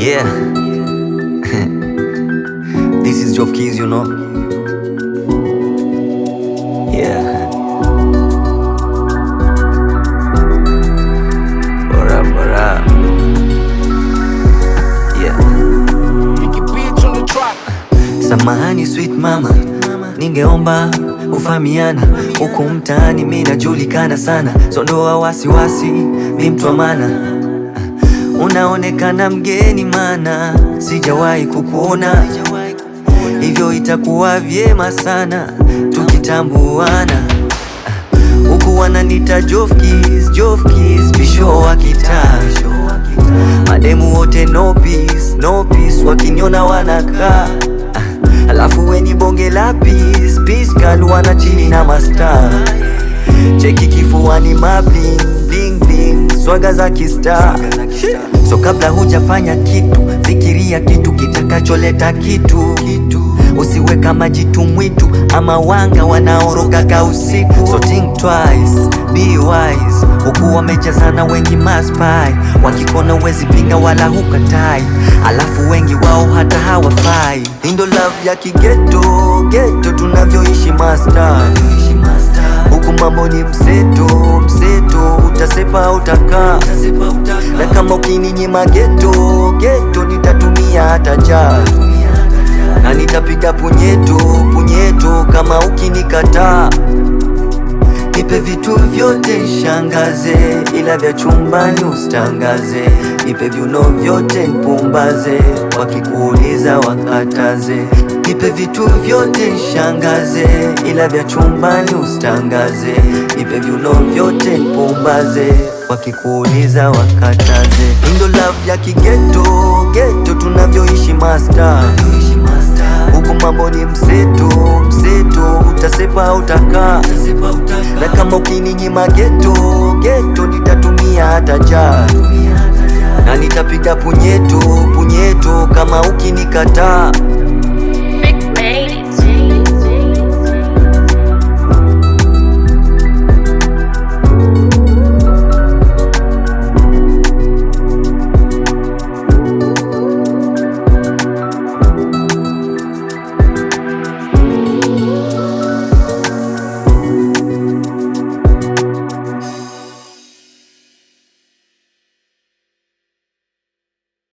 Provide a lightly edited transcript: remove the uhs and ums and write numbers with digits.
Yeah. This is Jof Keys, you know. Yeah. Bora. Yeah. Samahani sweet mama, ningeomba ufahamiana. Huku mtaani mimi najulikana sana, so ndoa wasiwasi, mi mtu wa maana. Unaonekana mgeni mana sijawahi kukuona, hivyo itakuwa vyema sana tukitambuana. Huku wananita Jof Keys, bisho wa kitaa. Mademu wote no peace, wakiniona wanakaa. Alafu weni bonge la peace girl, wana chini na mastaa. Cheki kifuani bling, swaga za kistar. So kabla hujafanya kitu, fikiria kitu kitakacholeta kitu. Usiwe kama jitu mwitu ama wanga wanaorogaga usiku. So think twice, be wise. Huku wamejazana wengi maspai, wakikona wezi pinga wala hukatai. Alafu wengi wao hata hawafai. Indo love ya kigeto, tunavyoishi master. Huku mambo ni mseto, utasepa utakaa. Na kama ukininyima geto, nitatumia hata jaa. Na nitapiga punyeto kama ukinikataa. Nipe vitu vyote nishangaze, ila vya chumbani usitangaze. Nipe viuno vyote nipumbaze, wakikuuliza wakataze. Nipe vitu vyote nishangaze, ila vya chumbani usitangaze. Nipe viuno vyote nipumbaze, wakikuuliza wakataze. Indo love ya kigeto, tunavyoishi master. Huku mambo ni mseto, utasepa utakaa. Na kama ukininyima geto, nitatumia hata jaa. Na nitapiga punyeto kama ukinikataa.